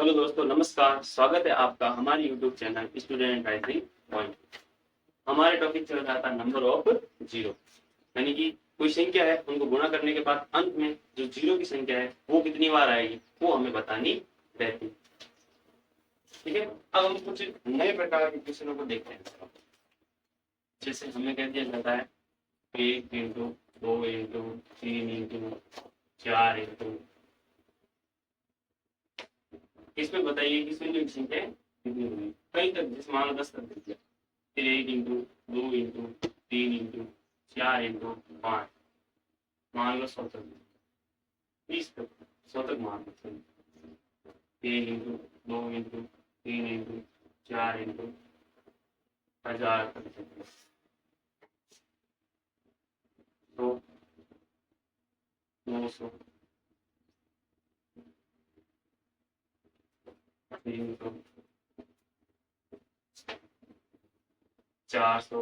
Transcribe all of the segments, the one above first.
Hello दोस्तों, नमस्कार। स्वागत है आपका हमारे YouTube channel student rising point. हमारे टॉपिक चल रहा था नंबर ऑफ जीरो, यानी कि कोई संख्या है, उनको गुणा करने के बाद अंत में जो जीरो की संख्या है वो कितनी बार आएगी वो हमें बतानी रहती है। ठीक है, अब हम कुछ नए प्रकार के क्वेश्चनों को देखते हैं। जैसे हमें कह दिया जाता है 1 इंटू 2 इंटू 3 इंटू 4 इंटू, इसमें बताइए कि शून्य की संख्या कितनी होगी। कहीं तक, जैसे मान लो 10 तक दे दिया, फिर 1 इंटू 2 इंटू 3 इंटू 4 इंटू 5, मान लो 100 तक, 20 तक, 100 तक मान लो। 1 इंटू 2 इंटू 3 इंटू 4 इंटू 1000 तक, तो 200, 300, 400,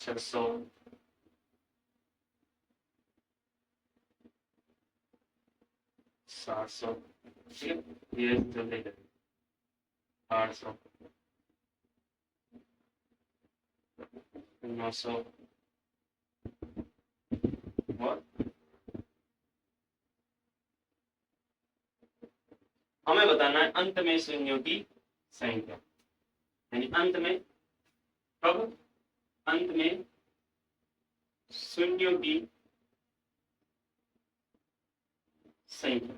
600, 700, ठीक है, धीरे चलते जाएंगे। 800, 900 और हमें बताना है अंत में शून्यों की संख्या, यानी अंत में, कब, अंत में शून्यों की संख्या।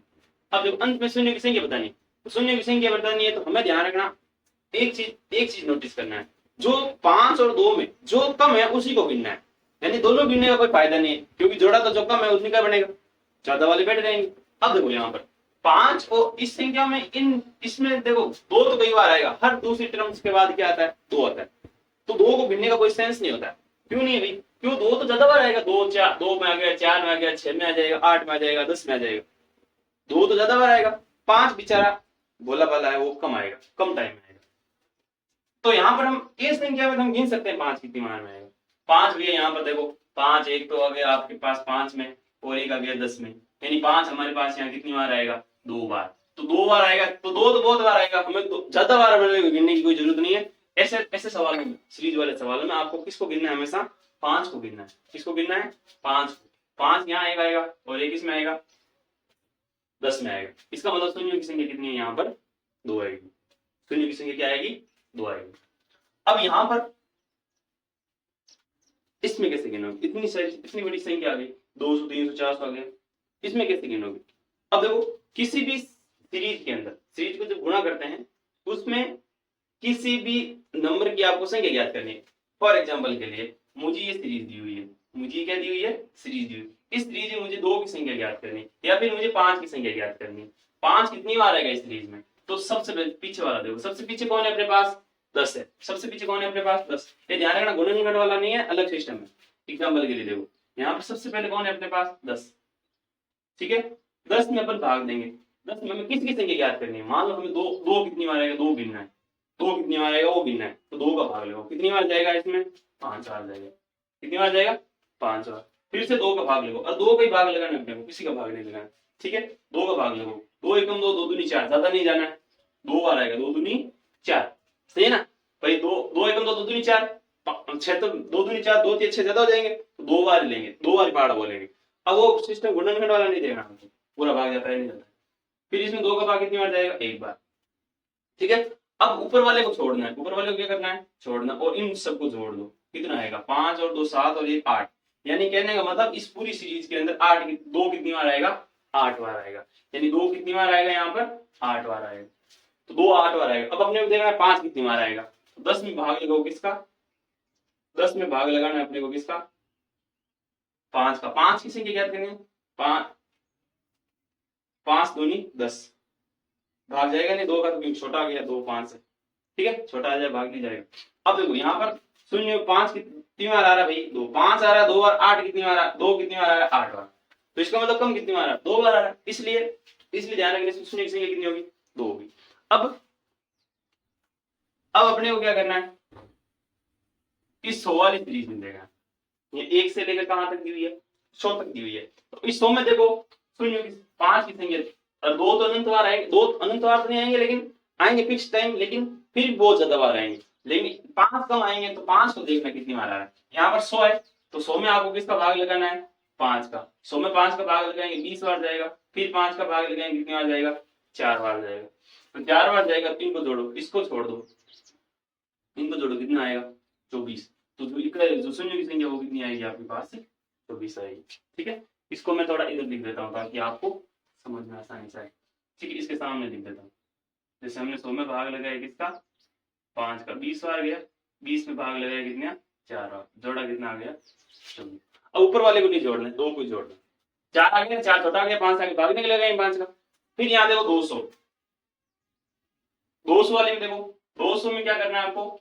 अब जब अंत में शून्य की संख्या बतानी, तो शून्य की संख्या बतानी है तो हमें ध्यान रखना, एक चीज नोटिस करना है, जो 5 और 2 में जो कम है उसी को गिनना है, यानी दोनों गिनने का कोई फायदा नहीं है, क्योंकि जोड़ा तो जो कम है उसी का बनेगा, ज्यादा वाले बैठ जाएंगे। अब देखो यहाँ पर 5 और इस संख्या में, इसमें देखो 2 तो कई बार आएगा, हर दूसरी टर्म्स के बाद क्या आता है, 2 आता है, तो 2 को गिनने का कोई सेंस नहीं होता है। क्यों नहीं है भाई? क्यों? 2 तो ज्यादा बार आएगा, 2 में आ गया, 4 में आ गया, 6 में आ जाएगा, 8 में आ जाएगा, 10 में आ जाएगा, 2 तो ज्यादा बार आएगा। 5 बेचारा भोला भाला है, वो कम आएगा, कम टाइम में आएगा। तो यहाँ पर हम इस संख्या में हम गिन सकते हैं 5 कितनी बार में आएगा। 5 भी है यहाँ पर, देखो 5 एक तो आ गया आपके पास 5 में, और एक आ गया 10 में, यानी 5 हमारे पास यहाँ कितनी बार आएगा, 2 बार। तो 2 बार आएगा, तो 2 तो बहुत बार आएगा, हमें तो ज्यादा बार गिनने की कोई जरूरत नहीं है। ऐसे ऐसे सवाल में, सीरीज वाले सवालों में आपको किसको गिनना है, हमेशा 5 को गिनना है। किसको गिनना है? 5 को। 5 यहाँ एक आएगा और एक इसमें आएगा, 10 में आएगा। इसका मतलब शून्य की संख्या कितनी है यहाँ पर, 2 आएगी। शून्य की संख्या क्या आएगी, 2 आएगी। अब यहाँ पर इसमें कैसे गिनोगे, इतनी बड़ी संख्या आ गई, 200, 300, 400 आ गया, इसमें कैसे गिनोगे? अब देखो, किसी भी सीरीज के अंदर, सीरीज को जब गुणा करते हैं उसमें किसी भी नंबर की आपको संख्या ज्ञात करनी है। फॉर एग्जाम्पल के लिए मुझे ये सीरीज दी हुई है, मुझे क्या दी हुई है, सीरीज दी हुई। इस सीरीज में मुझे 2 की संख्या ज्ञात करनी है, या फिर मुझे 5 की संख्या ज्ञात करनी है। 5 कितनी बार आएगा इस सीरीज में? तो सबसे पीछे वाला देखो, सबसे पीछे कौन है अपने पास, 10 है। सबसे पीछे कौन है अपने पास, 10। ये ध्यान रखना, गुणनखंड वाला नहीं है, अलग सिस्टम है। एग्जाम्पल के लिए देखो, यहाँ पर सबसे पहले कौन है अपने पास, 10, ठीक है। 10 में अपन भाग देंगे, 10 में हमें किसकी संख्या ज्ञात करनी है? मान लो हमें दो दो कितनी बार आएगा, 2 गिनना है, 2 कितनी बार आएगा वो गिनना है, तो 2 का भाग लगाओ, कितनी बार जाएगा इसमें, 5 बार जाएगा। कितनी बार जाएगा, 5 बार। फिर से 2 का भाग लगाओ, और 2 का ही भाग लगाना अपने को, किसी का भाग नहीं लगाना, ठीक है। 2 का भाग लगाओ, 2 एकम 2, 2 दूनी 4, ज्यादा नहीं जाना है, 2 बार आएगा, 2 दूनी 4, सही है ना भाई। 2 एकम 2, 2 दूनी 4, 6 तो 2 दूनी 4, 2 3 6 ज्यादा हो जाएंगे, तो 2 बार लेंगे, 2 बार पहाड़ बोलेंगे। अब वो सिस्टम गुणनखंड वाला नहीं देगा हमको, पूरा भाग जाता है, नहीं जाता है। फिर इसमें 2 का भाग कितनी बार जाएगा, 1 बार, ठीक है। अब ऊपर वाले को छोड़ना है, ऊपर वाले को क्या करना है, छोड़ना, और इन सबको जोड़ दो, कितना आएगा, 5 और 2 7 और 1 8, यानी कहने का मतलब इस पूरी सीरीज के अंदर 2 कितनी बार आएगा, 8 बार आएगा, यानी 2 कितनी बार आएगा यहाँ पर, 8 बार आएगा। तो 2 8 बार आएगा। अब अपने को देखना है 5 कितनी बार आएगा, तो 10 में भाग लगाओ किसका, 10 में भाग लगाना है अपने को किसका, 5 का। 5 की संख्या ज्ञात करनी है, 5 दूनी 10, भाग जाएगा नहीं, 2 का तो छोटा आ गया, 2 5 है, ठीक है, छोटा आ जाए, भाग नहीं जाएगा। अब देखो यहाँ पर शून्य 5 कितनी बार आ रहा है भाई, 2 5 आ रहा है, 2 बार। 8 कितनी बार आ रहा है, 2 कितनी बार आ रहा है, 8 बार। तो इसका मतलब कम कितनी बार आ रहा है, 2 बार आ रहा है, इसलिए ध्यान रखने से शून्य की संख्या कितनी होगी, 2 होगी। अब अपने को क्या करना है, इस 100 वाली सीरीज में देगा। ये 1 से लेकर कहां तक दी हुई है, 100 तक दी हुई है। तो इस 100 में देखो शून्य की 5 की संख्या, और 2 तो अनंत बार आएंगे, 2 अनंत बार तो नहीं आएंगे, लेकिन आएंगे फिक्स टाइम, लेकिन फिर भी बहुत ज्यादा बार आएंगे, लेकिन 5 कम आएंगे। तो 5 को देखना कितनी बार आ रहा है। यहाँ पर 100 है, तो 100 में आपको किसका भाग लगाना है, 5 का। 100 में 5 का भाग लगाएंगे 20 बार जाएगा, फिर 5 का भाग लगाएंगे कितनी बार जाएगा, 4 बार जाएगा। तो 4 बार जाएगा, तो इनको जोड़ो, इसको छोड़ दो, इनको जोड़ो, कितना आएगा, 24। तो जो शून्य की संख्या वो कितनी आएगी आपके पास, 24 आएगी। ठीक है, इसको मैं थोड़ा इधर लिख देता हूँ ताकि आपको समझ में आसानी से आए। ठीक है, इसके सामने लिख देता हूँ। जैसे हमने 100 में भाग लगाया किसका, 5 का, 20 बार गया, 20 में भाग लगाया कितना, 4 बार, जोड़ा कितना आ गया, 24। अब ऊपर वाले को नहीं जोड़ना, 2 को जोड़ना। 4 आ गया, 4 छोटा आ गया, 5 आगे, भाग निकलेगा 5 का। फिर यहाँ देखो 200, 200 वाले में देखो, 200 में क्या करना है आपको,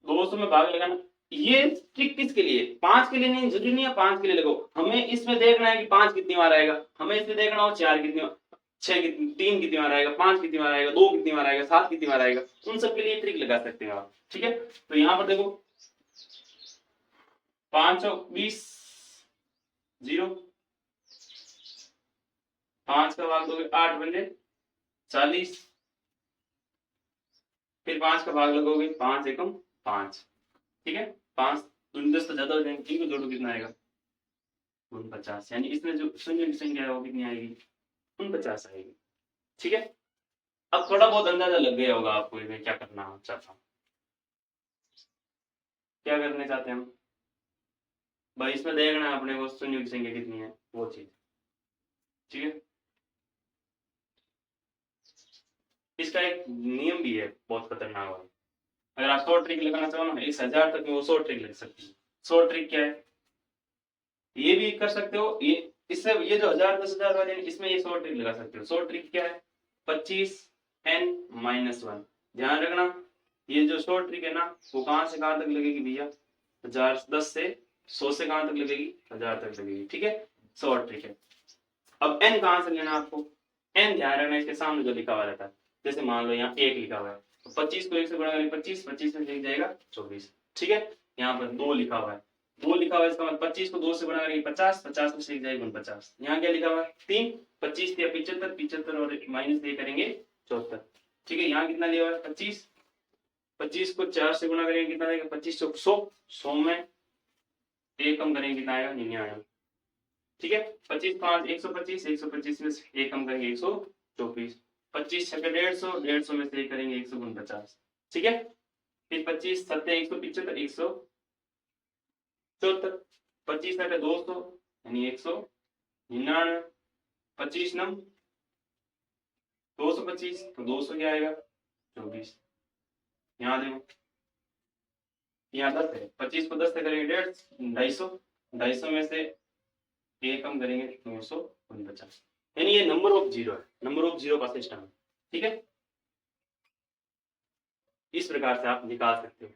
200 में भाग लगाना। ये ट्रिक किसके लिए, 5 के लिए नहीं, जरूरी नहीं है 5 के लिए लगो, हमें इसमें देखना है कि 5 कितनी बार आएगा, हमें इसमें देखना हो 4 कितनी बार, 6 कितनी, 3 कितनी बार आएगा, 5 कितनी बार आएगा, 2 कितनी बार आएगा, 7 कितनी बार आएगा, उन सब के लिए ट्रिक लगा सकते हैं आप। ठीक है, तो यहाँ पर देखो 5 और 20 0, 5 का भाग दोगे 8 बजे 40, फिर 5 का भाग लगोगे 5 एकम 5। ठीक है, 5 10 तो ज्यादा हो जाएंगे, इनको जोड़ो कितना आएगा, 49। यानी इसमें जो शून्य की संख्या है वो कितनी आएगी, 49 आएगी। ठीक है, अब थोड़ा बहुत अंदाजा लग गया होगा आपको मैं क्या करना चाहता हूँ, क्या करने चाहते हैं हम भाई, इसमें देखना है अपने को शून्य की संख्या कितनी है वो चीज। ठीक है, इसका एक नियम भी है बहुत खतरनाक वाला। अगर आप 100 ट्रिक लगाना चाहो ना, 1000 तक में वो 100 ट्रिक लग सकती है। 100 ट्रिक क्या है, ये भी कर सकते हो, ये इससे ये जो 1000 10,000 वाले इसमें ये 100 ट्रिक लगा सकते हो। 100 ट्रिक क्या है, 25n-1। ध्यान रखना, ये जो 100 ट्रिक है ना, वो कहां से कहां तक लगेगी भैया, 1010 से 100 से कहां तक लगेगी, 1000 तक लगेगी। ठीक है, 100 ट्रिक है। अब n कहां से लेना आपको, n ध्यान रखना इसके सामने जो लिखा हुआ रहता है, जैसे मान लो यहाँ 1 लिखा हुआ है, तो 25 को 1 से गुणा करेंगे 25, 25 में लिख जाएगा 24। ठीक है, यहाँ पर 2 लिखा हुआ है, 2 लिखा हुआ है, इसका मतलब 25 को 2 से गुणा करेंगे 50, 50 में से लिख जाएगा 49। यहाँ क्या लिखा हुआ है 3, 25 या 75, 75 और माइनस दे करेंगे 74। ठीक है, यहाँ कितना लिया हुआ है 25, 25 को 4 से गुणा करेंगे कितना आएगा 25 100, 100 में 1 कम करेंगे कितना आएगा 99। ठीक है, 25 5 125, 125 में से 1 कम करेंगे 124, 25 छक्के 150, 150 में से 1 करेंगे 149। ठीक है, फिर 25 7 175, 174, 25 7 200 यानी 199, 25 9 225, तो 200 क्या आएगा 24। यहाँ देखो, यहाँ 10 है, 25 को 10 से करेंगे 250, 250 में से 1 कम करेंगे 949। यानी ये नंबर ऑफ जीरो है, नंबर ऑफ जीरो का सिस्टम है। ठीक है, इस प्रकार से आप निकाल सकते हो।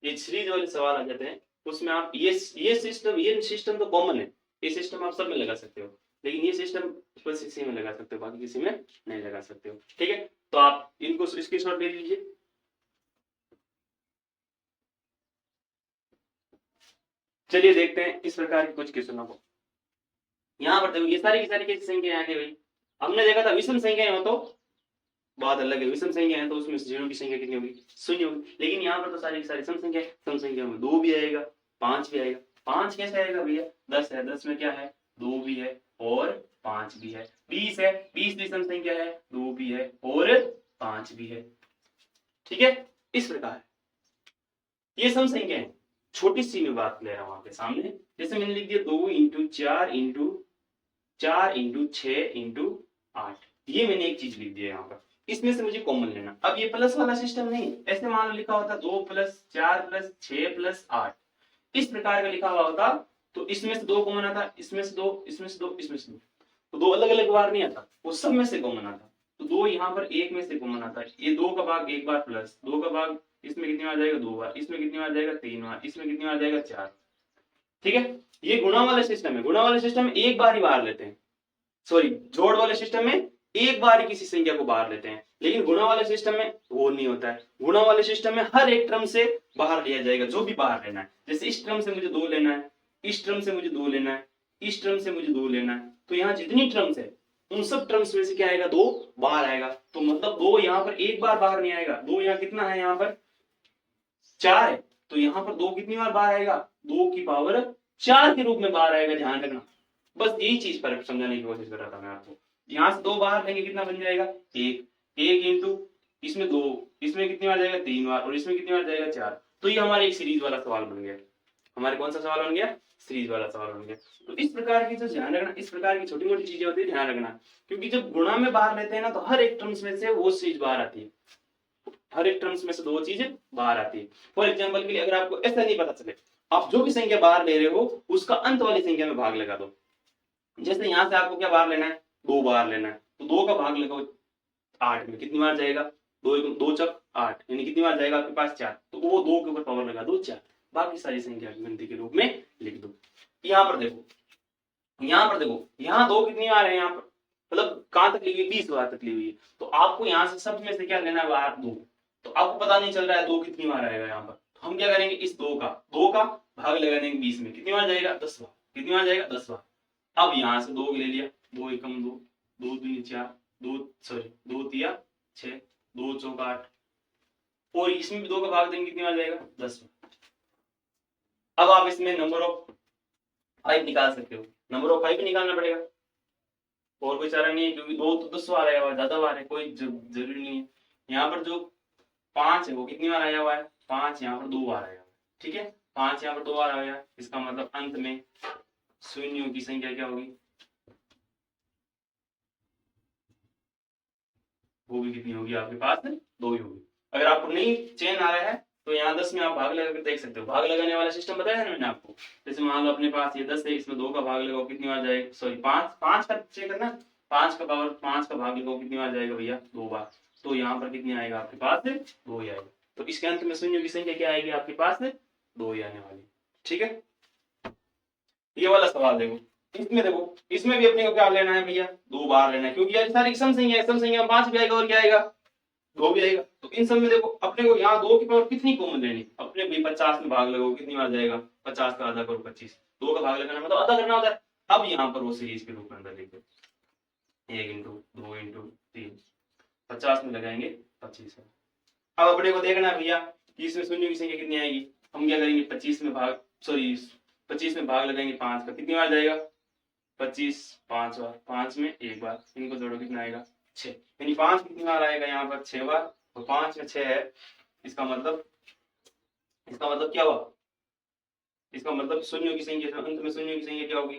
ये सीरीज वाले सवाल आ जाते हैं, उसमें आप ये सिस्टम तो कॉमन है, ये सिस्टम आप सब में लगा सकते हो, लेकिन ये सिस्टम बस इसी में लगा सकते हो, बाकी किसी में नहीं लगा सकते हो। ठीक है, तो आप इनको स्क्रीनशॉट ले लीजिए। चलिए देखते हैं इस प्रकार के कुछ क्वेश्चनों को। यहाँ पर देखो, ये सारी की सारी कैसी संख्या आ गई भाई, हमने देखा था विषम संख्या हो तो बात अलग है, विषम संख्या है तो उसमें जीरो की संख्या कितनी होगी, शून्य होगी। लेकिन यहाँ पर तो सारी की सारी सम संख्या है, सम संख्या में 2 भी आएगा, 5 भी आएगा। 5 कैसे आएगा भैया, 10 है, 10 में क्या है 2 भी है और 5 भी है। 20 है, 20 भी सम संख्या है, 2 भी है और 5 भी है। ठीक है, इस प्रकार ये सम संख्या है। छोटी सी मैं बात ले रहा हूं आपके सामने, जैसे मैंने लिख दिया 2 इंटू 4 इंटू 4 इंटू 6 इंटू 8, ये मैंने एक चीज लिख दिया यहाँ पर, इसमें से मुझे कॉमन लेना। अब ये प्लस वाला सिस्टम नहीं, ऐसे मान लो लिखा होता 2 प्लस 4 प्लस 6 प्लस 8, इस प्रकार का लिखा हुआ होता, तो इसमें से 2 कॉमन आता, इसमें से 2, इसमें से 2, इसमें से 2, तो 2 अलग अलग बार नहीं आता, वो सब में से कॉमन आता। तो 2 यहाँ पर 1 में से कॉमन आता है, ये 2 का भाग 1 बार प्लस 2 का भाग इसमें कितनी बार जाएगा 2 बार, इसमें कितनी बार जाएगा 3 बार, इसमें कितनी बार जाएगा 4। ठीक है, ये गुणा वाले सिस्टम है, गुणा वाले सिस्टम में एक बार ही बाहर लेते हैं, सॉरी जोड़ वाले सिस्टम में एक बार ही किसी संख्या को बाहर लेते हैं, लेकिन गुणा वाले सिस्टम में वो नहीं होता है। गुणा वाले सिस्टम में हर एक टर्म से बाहर लिया जाएगा, जो भी बाहर लेना है। जैसे इस टर्म से मुझे 2 लेना है, इस टर्म से मुझे 2 लेना है, इस टर्म से मुझे 2 लेना है, तो यहाँ जितनी टर्म्स है उन सब टर्म्स में से क्या आएगा, 2 बाहर आएगा। तो मतलब 2 यहाँ पर एक बार बाहर नहीं आएगा। 2 यहाँ कितना है, यहाँ पर 4 है, तो यहाँ पर 2 कितनी बार बाहर आएगा, 2 की पावर 4 के रूप में बाहर आएगा, ध्यान रखना। बस यही चीज पर समझाने की कोशिश कर रहा था मैं आपको। यहाँ से 2 बाहर लेंगे, कितना बन जाएगा, 1 इंटू इसमें 2, इसमें कितनी बार जाएगा, 3 बार, और इसमें कितनी बार जाएगा, 4। तो ये हमारे एक सीरीज वाला सवाल बन गया। हमारे कौन सा सवाल बन गया, सीरीज वाला सवाल बन गया। तो इस प्रकार की जो ध्यान रखना, इस प्रकार की छोटी मोटी चीजें होती है, ध्यान रखना। क्योंकि जब गुणा में बाहर लेते हैं ना, तो हर एक टर्म्स में से वो चीज बाहर आती है, हर एक टर्म्स में से 2 चीजें बाहर आती है। फॉर एग्जाम्पल के लिए अगर आपको ऐसा नहीं पता चले, आप जो भी संख्या बाहर ले रहे हो उसका अंत वाली संख्या में भाग लगा दो। जैसे यहाँ से आपको क्या बाहर लेना है, 2 बाहर लेना है, तो 2 का भाग लगाओ 8 में, कितनी बार जाएगा, 2 चक 8, यानी कितनी बार जाएगा आपके पास, 4। तो वो 2 के ऊपर पावर लगा दो 4, बाकी सारी संख्या गिनती के रूप में लिख दो। यहाँ पर देखो, यहाँ 2 कितनी बार है, यहाँ पर मतलब कहां तक ली हुई, 20 बार तक ली हुई है। तो आपको यहाँ से सब में से क्या लेना है, बाहर 2। तो आपको पता नहीं चल रहा है 2 कितनी बार आएगा यहाँ पर, तो हम क्या करेंगे, इस 2 का भाग लगा देंगे 20 में, कितनी बार जाएगा, 10 बार, कितनी बार जाएगा, 10 बार। अब यहाँ से 2 ले लिया, 2 एकम 2, 2 दूनी 4, 2 तिया 6, 2 चौक 8, और इसमें भी 2 का भाग देंगे, कितनी बार जाएगा, 10 बार। अब आप इसमें नंबर ऑफ 5 निकाल सकते हो, नंबर ऑफ 5 भी निकालना पड़ेगा, और कोई चारा नहीं है, क्योंकि 2 तो 10 बार आया हुआ है, ज्यादा बार है, कोई जरूरी नहीं है। यहाँ पर जो 5 है वो कितनी बार आया हुआ है, 5 यहाँ पर 2 बार आया हुआ है, ठीक है, 5 यहाँ पर 2 बार आया। इसका मतलब अंत में शून्यों की संख्या क्या होगी, वो भी कितनी होगी आपके पास, 2 ही होगी। अगर आपको नहीं चेन आ रहा है तो यहाँ 10 में आप भाग लगा कर देख सकते हो। भाग लगाने वाला सिस्टम बताया है ना मैंने आपको। जैसे मान लो अपने पास ये 10 है, इसमें 2 का भाग लगाओ, कितनी बार जाएगा, सॉरी 5 का चेक करना, 5 का पावर 5 का भाग लगाओ, कितनी बार जाएगा भैया, 2 बार। तो यहाँ पर कितनी आएगा आपके पास, 2 ही आएगा। तो इसके अंत में शून्यों की संख्या क्या आएगी आपके पास, 2 ही आने वाली, ठीक है। ये वाला सवाल देखो, इसमें देखो, इसमें भी अपने को क्या लेना है भैया, 2 बार लेना है, क्योंकि यार सारी सम संख्या है, सम संख्या 5 भी आएगा और क्या आएगा, 2 भी आएगा। तो इन सब में देखो अपने को यहाँ 2 की पावर कितनी कॉमन लेनी, अपने भी 50 में भाग लगाओ, कितनी बार जाएगा, 50 का आधा करो 25, 2 का भाग लगाना मतलब आधा करना होता है। अब यहाँ पर वो सीरीज के रूप में अंदर लिख दो, 1 इंटू 2 इंटू 3, 50 में लगाएंगे 25 है। अब अपने को देखना है भैया कि इसमें शून्य की संख्या कितनी आएगी। हम क्या करेंगे, 25 में भाग लगाएंगे 5 का, कितनी बार जाएगा, 25 5 बार, 5 में 1 बार, इनको जोड़ो कितना आएगा, 6, यानी 5 कितनी बार आएगा यहाँ पर, 6 बार। तो 5 में 6 है, इसका मतलब क्या हुआ, इसका मतलब शून्यों की संख्या, अंत में शून्यों की संख्या क्या होगी,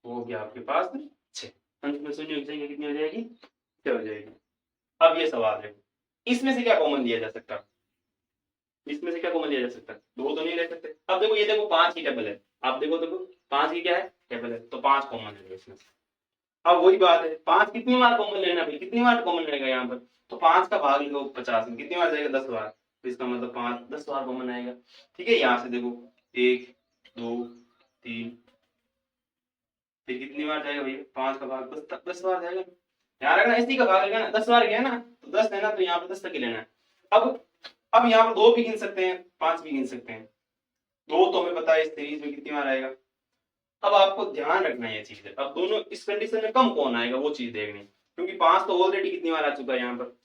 वो हो गया आपके पास 6, अंत में शून्यों की संख्या कितनी हो जाएगी, 6 हो जाएगी। अब ये सवाल है, इसमें से क्या कॉमन लिया जा सकता है, इसमें से क्या कॉमन लिया जा सकता है, 2 तो नहीं ले सकते। अब देखो ये देखो 5 की टेबल है, आप देखो 5 की क्या है, टेबल है, तो 5 कॉमन है इसमें। अब वही बात है, 5 कितनी बार कॉमन लेना भाई, कितनी बार कॉमन रहेगा यहाँ पर, तो 5 का भाग लो 50 में, कितनी बार जाएगा, 10 बार। तो इसका मतलब 5 10 बार कॉमन आएगा, ठीक है। यहाँ से देखो 1 2 3, फिर कितनी बार जाएगा भैया, 5 का भाग 10 बार जाएगा। ध्यान रखना, इसी का भाग लेना, 10 बार गया ना, तो 10 है ना, तो यहाँ पर 10 तक ही लेना है। अब यहाँ पर 2 भी गिन सकते हैं, 5 भी गिन सकते हैं। 2 तो हमें पता है इस सीरीज में कितनी बार आएगा। अब आपको ध्यान रखना है ये चीज है, अब दोनों इस कंडीशन में कम कौन आएगा वो चीज देखनी, क्योंकि 5 तो ऑलरेडी कितनी बार आ चुका है, यहाँ पर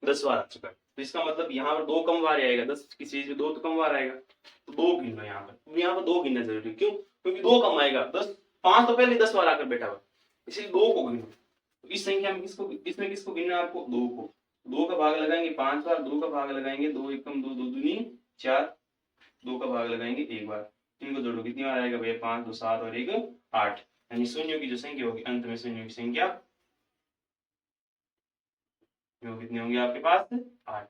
10 बार आ चुका है। तो इसका मतलब यहाँ पर 2 कम बार आएगा, 10 की चीज में 2 तो कम बार आएगा, तो 2 गिन लो यहाँ पर। यहाँ पर 2 गिनना जरूरी, क्यों, क्योंकि 2 कम आएगा, 5 तो पहले 10 बार आकर बैठा हुआ, इसलिए 2 को गिनो। तो इस संख्या में इसमें किसको गिनना है आपको, 2 को। 2 का भाग लगाएंगे 5 बार, 2 का भाग लगाएंगे 2 एकम 2, 2 दूनी 4, 2 का भाग लगाएंगे 1 बार। इनको जोड़ो कितनी बार आएगा भैया, 5 2 7 और 1 8, यानी शून्यों की जो संख्या होगी, अंत में शून्यों की संख्या वो कितनी होंगी आपके पास, 8।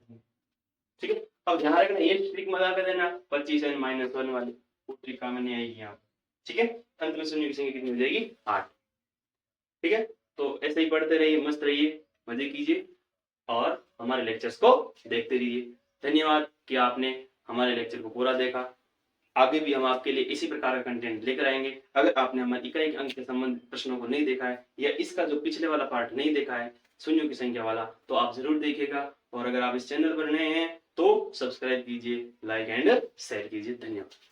ठीक है। अब ध्यान रखना, ये ट्रिक मत लगा देना 25 n -1 वाली, वो ट्रिक काम नहीं आएगी यहाँ, ठीक है। अंत में शून्यों की संख्या कितनी हो जाएगी, 8। ठीक है। तो ऐसे ही पढ़ते रहिए, मस्त रहिए, मजे कीजिए और हमारे लेक्चर्स को देखते रहिए। धन्यवाद कि आपने हमारे लेक्चर को पूरा देखा। आगे भी हम आपके लिए इसी प्रकार का कंटेंट लेकर आएंगे। अगर आपने हमारे इकाई अंक के संबंधित प्रश्नों को नहीं देखा है या इसका जो पिछले वाला पार्ट नहीं देखा है शून्यों की संख्या वाला, तो आप जरूर देखिएगा। और अगर आप इस चैनल पर नए हैं तो सब्सक्राइब कीजिए, लाइक एंड शेयर कीजिए। धन्यवाद।